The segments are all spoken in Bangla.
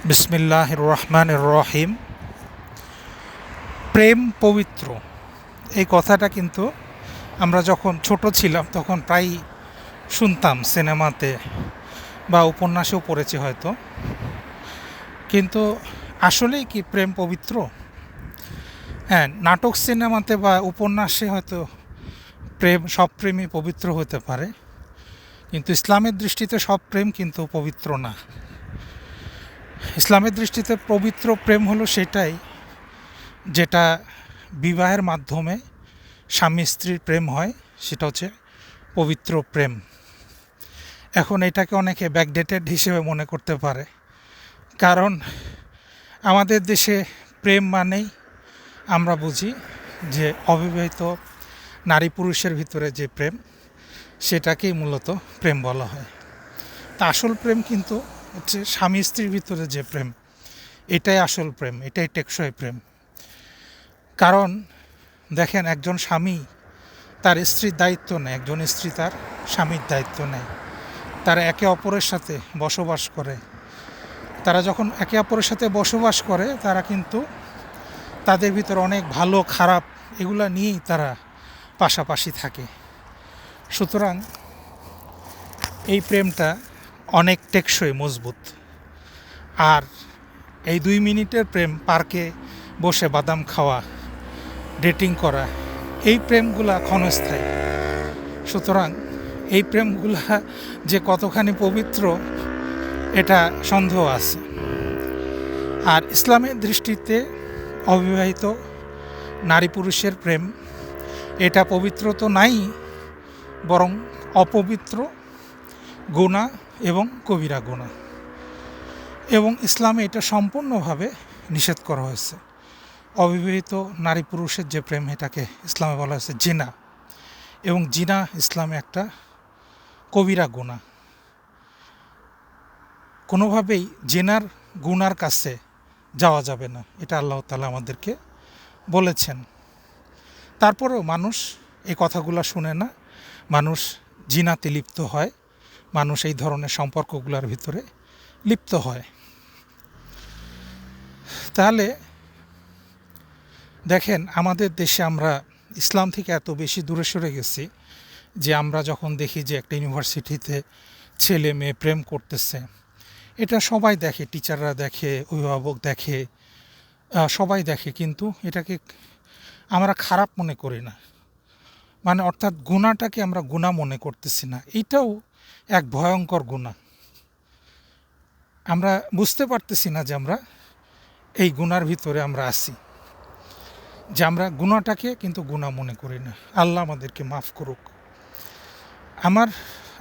বিসমিল্লাহির রহমানির রহিম। প্রেম পবিত্র, এই কথাটা কিন্তু আমরা যখন ছোট ছিলাম তখন প্রায়ই শুনতাম, সিনেমাতে বা উপন্যাসেও পড়েছি হয়তো। কিন্তু আসলেই কি প্রেম পবিত্র? হ্যাঁ, নাটক সিনেমাতে বা উপন্যাসে হয়তো সব প্রেমই পবিত্র হতে পারে, কিন্তু ইসলামের দৃষ্টিতে সব প্রেম কিন্তু পবিত্র না। ইসলামের দৃষ্টিতে পবিত্র প্রেম হলো সেটাই যেটা বিবাহের মাধ্যমে স্বামী স্ত্রীর প্রেম হয়, সেটা হচ্ছে পবিত্র প্রেম। এখন এটাকে অনেকে ব্যাকডেটেড হিসেবে মনে করতে পারে, কারণ আমাদের দেশে প্রেম মানেই আমরা বুঝি যে অবিবাহিত নারী পুরুষের ভিতরে যে প্রেম, সেটাকেই মূলত প্রেম বলা হয়। তা আসল প্রেম কিন্তু হচ্ছে স্বামী স্ত্রীর ভিতরে যে প্রেম, এটাই আসল প্রেম, এটাই টেকসই প্রেম। কারণ দেখেন, একজন স্বামী তার স্ত্রীর দায়িত্ব নেয়, একজন স্ত্রী তার স্বামীর দায়িত্ব নেয়। তারা একে অপরের সাথে বসবাস করে। তারা যখন একে অপরের সাথে বসবাস করে, তারা কিন্তু তাদের ভিতর অনেক ভালো খারাপ এগুলা নিয়েই তারা পাশাপাশি থাকে। সুতরাং এই প্রেমটা অনেক টেকসই, মজবুত। আর এই 2 মিনিটের প্রেম, পার্কে বসে বাদাম খাওয়া, ডেটিং করা, এই প্রেমগুলা ক্ষণস্থায়ী। সুতরাং এই প্রেমগুলা যে কতখানি পবিত্র, এটা সন্দেহ আছে। আর ইসলামের দৃষ্টিতে অবিবাহিত নারী পুরুষের প্রেম, এটা পবিত্র তো নাই, বরং অপবিত্র, গুনাহ এবং কবিরা গুনাহ। এবং ইসলামে এটা সম্পূর্ণভাবে নিষেধ করা হয়েছে। অবিবাহিত নারী পুরুষের যে প্রেম, এটাকে ইসলামে বলা হয়েছে জিনা, এবং জিনা ইসলামে একটা কবিরা গুনাহ। কোনোভাবেই জেনার গুনার কাছে যাওয়া যাবে না, এটা আল্লাহ তাআলা আমাদেরকে বলেছেন। তারপরেও মানুষ এই কথাগুলো শুনে না, মানুষ জিনাতে লিপ্ত হয়, মানুষ এই ধরনের সম্পর্কগুলোর ভিতরে লিপ্ত হয়। তাহলে দেখেন, আমাদের দেশে আমরা ইসলাম থেকে এত বেশি দূরে সরে গেছি যে আমরা যখন দেখি যে একটা ইউনিভার্সিটিতে ছেলে মেয়ে প্রেম করতেছে, এটা সবাই দেখে, টিচাররা দেখে, অভিভাবক দেখে, সবাই দেখে, কিন্তু এটাকে আমরা খারাপ মনে করি না। মানে অর্থাৎ গুনাহটাকে আমরা গুনাহ মনে করতেছি না, এইটাও এক ভয়ঙ্কর গুনাহ। আমরা বুঝতে পারতেছি না যে আমরা এই গুনার ভিতরে আমরা আছি, যে আমরা গুনাহটাকে কিন্তু গুনাহ মনে করি না। আল্লাহ আমাদেরকে মাফ করুক। আমার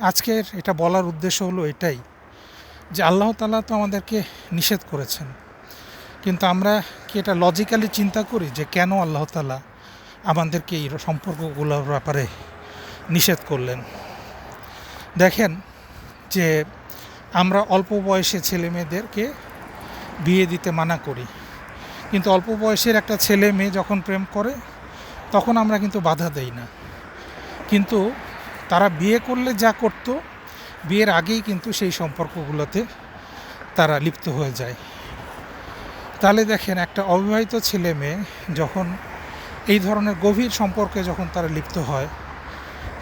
আজকের এটা বলার উদ্দেশ্য হলো এটাই, যে আল্লাহ তাআলা তো আমাদেরকে নিষেধ করেছেন, কিন্তু আমরা কি এটা লজিক্যালি চিন্তা করি যে কেন আল্লাহ তাআলা আমাদেরকে এই সম্পর্কগুলোর ব্যাপারে নিষেধ করলেন? দেখেন যে আমরা অল্প বয়সে ছেলে মেয়েদেরকে বিয়ে দিতে মানা করি, কিন্তু অল্প বয়সের একটা ছেলে মেয়ে যখন প্রেম করে, তখন আমরা কিন্তু বাধা দেই না। কিন্তু তারা বিয়ে করলে যা করত, বিয়ের আগেই কিন্তু সেই সম্পর্কগুলোতে তারা লিপ্ত হয়ে যায়। তাহলে দেখেন, একটা অবিবাহিত ছেলে মেয়ে যখন এই ধরনের গভীর সম্পর্কে যখন তারা লিপ্ত হয়,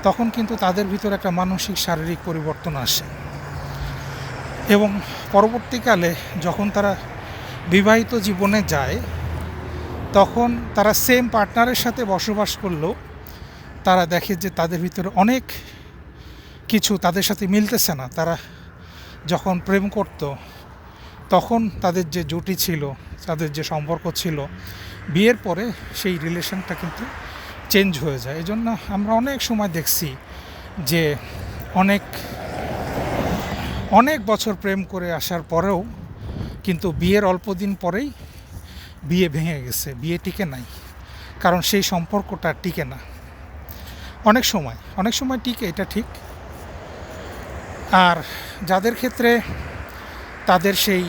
তখন কিন্তু তাদের ভিতরে একটা মানসিক শারীরিক পরিবর্তন আসে, এবং পরবর্তীকালে যখন তারা বিবাহিত জীবনে যায়, তখন তারা সেম পার্টনারের সাথে বসবাস করলেও তারা দেখে যে তাদের ভিতরে অনেক কিছু তাদের সাথে মিলতেছে না। তারা যখন প্রেম করত, তখন তাদের যে জুটি ছিল, তাদের যে সম্পর্ক ছিল, বিয়ের পরে সেই রিলেশনটা কিন্তু চেঞ্জ হয়ে যায়। এই জন্য আমরা অনেক সময় দেখছি যে অনেক অনেক বছর প্রেম করে আসার পরেও কিন্তু বিয়ের অল্প দিন পরেই বিয়ে ভেঙে গেছে, বিয়ে টিকে নাই, কারণ সেই সম্পর্কটা টিকে না। অনেক সময় টিকে, এটা ঠিক। আর যাদের ক্ষেত্রে তাদের সেই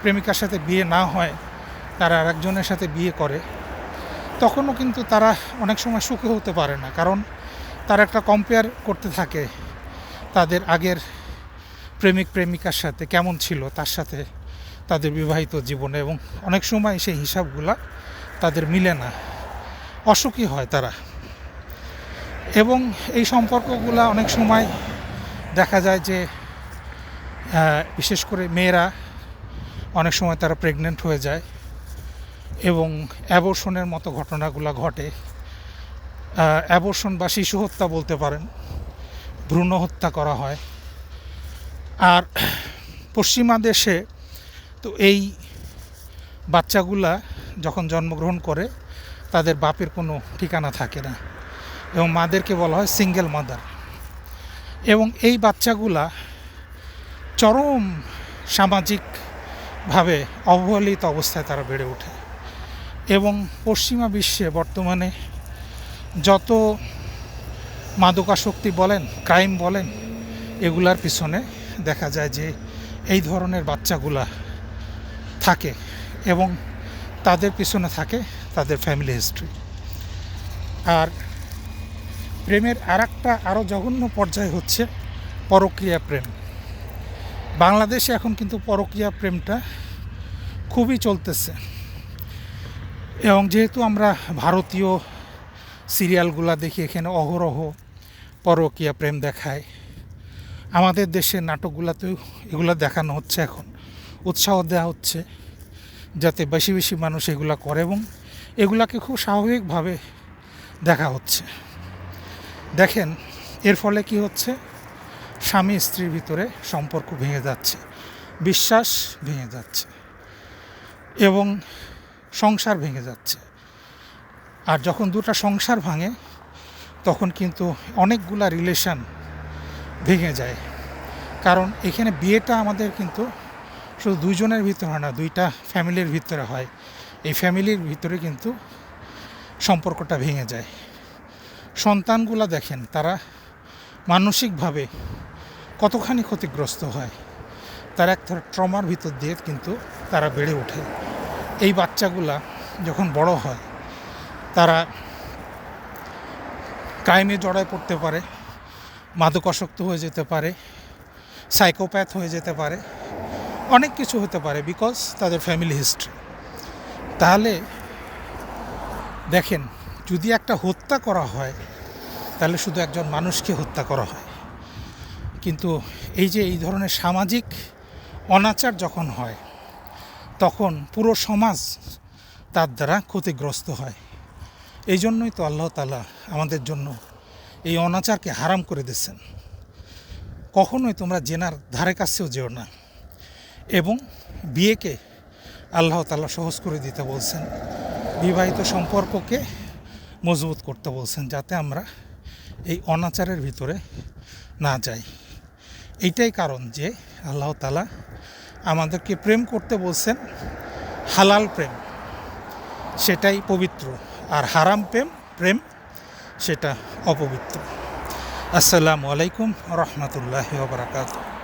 প্রেমিকার সাথে বিয়ে না হয়, তারা আরেকজনের সাথে বিয়ে করে, তখনও কিন্তু তারা অনেক সময় সুখী হতে পারে না, কারণ তারা একটা কম্পেয়ার করতে থাকে তাদের আগের প্রেমিকার সাথে কেমন ছিল, তার সাথে তাদের বিবাহিত জীবনে, এবং অনেক সময় সেই হিসাবগুলা তাদের মিলে না, অসুখী হয় তারা। এবং এই সম্পর্কগুলা অনেক সময় দেখা যায় যে বিশেষ করে মেয়েরা অনেক সময় তারা প্রেগনেন্ট হয়ে যায় এবং অ্যাবর্শনের মতো ঘটনাগুলো ঘটে। অ্যাবর্শন বা শিশু হত্যা বলতে পারেন, ভ্রূণ হত্যা করা হয়। আর পশ্চিমা দেশে তো এই বাচ্চাগুলা যখন জন্মগ্রহণ করে তাদের বাপের কোনো ঠিকানা থাকে না, এবং মাদেরকে বলা হয় সিঙ্গেল মাদার। এবং এই বাচ্চাগুলা চরম সামাজিকভাবে অবহেলিত অবস্থায় তারা বেড়ে ওঠে। এবং পশ্চিমা বিশ্বে বর্তমানে যত মাদকাসক্তি বলেন, ক্রাইম বলেন, এগুলার পিছনে দেখা যায় যে এই ধরনের বাচ্চাগুলা থাকে, এবং তাদের পিছনে থাকে তাদের ফ্যামিলি হিস্ট্রি। আর প্রেমের আরও জঘন্য পর্যায় হচ্ছে পরক্রিয়া প্রেম। বাংলাদেশে এখন কিন্তু পরক্রিয়া প্রেমটা খুবই চলতেছে, এবং যেহেতু আমরা ভারতীয় সিরিয়ালগুলা দেখি, এখানে অহরহ পরকীয়া প্রেম দেখায়। আমাদের দেশের নাটকগুলোতেও এগুলো দেখানো হচ্ছে, এখন উৎসাহ দেওয়া হচ্ছে যাতে বেশি বেশি মানুষ এগুলা করে, এবং এগুলাকে খুব স্বাভাবিকভাবে দেখা হচ্ছে। দেখেন এর ফলে কি হচ্ছে, স্বামী স্ত্রীর ভিতরে সম্পর্ক ভেঙে যাচ্ছে, বিশ্বাস ভেঙে যাচ্ছে, এবং সংসার ভেঙে যাচ্ছে। আর যখন দুটো সংসার ভাঙে তখন কিন্তু অনেকগুলা রিলেশান ভেঙে যায়। কারণ এখানে বিয়েটা আমাদের কিন্তু শুধু দুইজনের ভিতরে হয় না, দুইটা ফ্যামিলির ভিতরে হয়। এই ফ্যামিলির ভিতরে কিন্তু সম্পর্কটা ভেঙে যায়। সন্তানগুলা দেখেন তারা মানসিকভাবে কতখানি ক্ষতিগ্রস্ত হয়, তারা এক ধরনের ট্রমার ভিতর দিয়ে কিন্তু তারা বেড়ে ওঠে। এই বাচ্চাগুলা যখন বড় হয় তারা ক্রাইমে জড়ায় পড়তে পারে, মাদকাসক্ত হয়ে যেতে পারে, সাইকোপ্যাথ হয়ে যেতে পারে, অনেক কিছু হতে পারে, বিকজ তাদের ফ্যামিলি হিস্ট্রি। তাহলে দেখেন, যদি একটা হত্যা করা হয় তাহলে শুধু একজন মানুষকে হত্যা করা হয়, কিন্তু এই যে এই ধরনের সামাজিক অনাচার যখন হয় তখন পুরো সমাজ তার দ্বারা ক্ষতিগ্রস্ত হয়। এই জন্যই তো আল্লাহ তাআলা আমাদের জন্য এই অনাচারকে হারাম করে দিয়েছেন। কখনোই তোমরা জেনার ধারে কাছেও যেও না, এবং বিয়েকে আল্লাহ তাআলা সহজ করে দিতে বলছেন, বিবাহিত সম্পর্ককে মজবুত করতে বলছেন, যাতে আমরা এই অনাচারের ভিতরে না যাই। এইটাই কারণ যে আল্লাহ তাআলা আমাদেরকে প্রেম করতে বলছেন, হালাল প্রেম সেটাই পবিত্র, আর হারাম প্রেম সেটা অপবিত্র। আসসালামু আলাইকুম রহমতুল্লাহি ওয়া বারাকাতুহু।